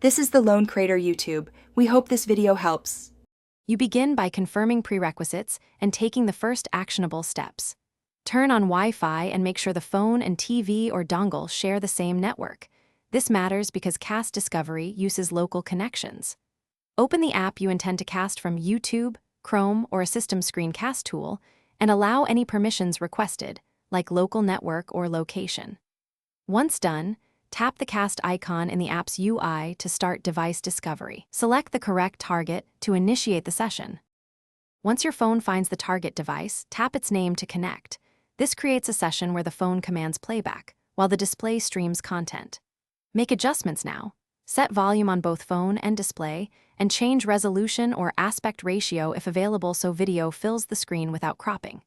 This is the Lone Crater YouTube. We hope this video helps. You begin by confirming prerequisites and taking the first actionable steps. Turn on Wi-Fi and make sure the phone and TV or dongle share the same network. This matters because cast discovery uses local connections. Open the app you intend to cast from YouTube, Chrome, or a system screencast tool, and allow any permissions requested, like local network or location. Once done, tap the cast icon in the app's UI to start device discovery. Select the correct target to initiate the session. Once your phone finds the target device, tap its name to connect. This creates a session where the phone commands playback, while the display streams content. Make adjustments now. Set volume on both phone and display, and change resolution or aspect ratio if available so video fills the screen without cropping.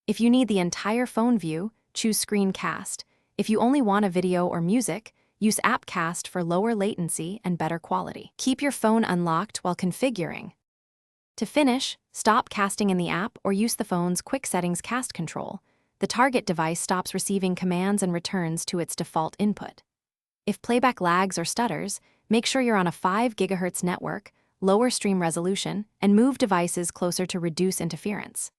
If you need the entire phone view, choose Screencast. If you only want a video or music, use AppCast for lower latency and better quality. Keep your phone unlocked while configuring. To finish, stop casting in the app or use the phone's Quick Settings cast control. The target device stops receiving commands and returns to its default input. If playback lags or stutters, make sure you're on a 5 GHz network, lower stream resolution, and move devices closer to reduce interference.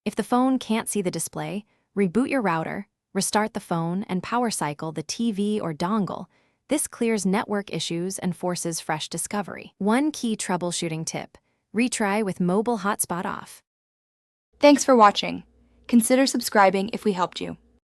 If the phone can't see the display, reboot your router, restart the phone, and power cycle the TV or dongle. This clears network issues and forces fresh discovery. One key troubleshooting tip: retry with mobile hotspot off. Thanks for watching. Consider subscribing if we helped you.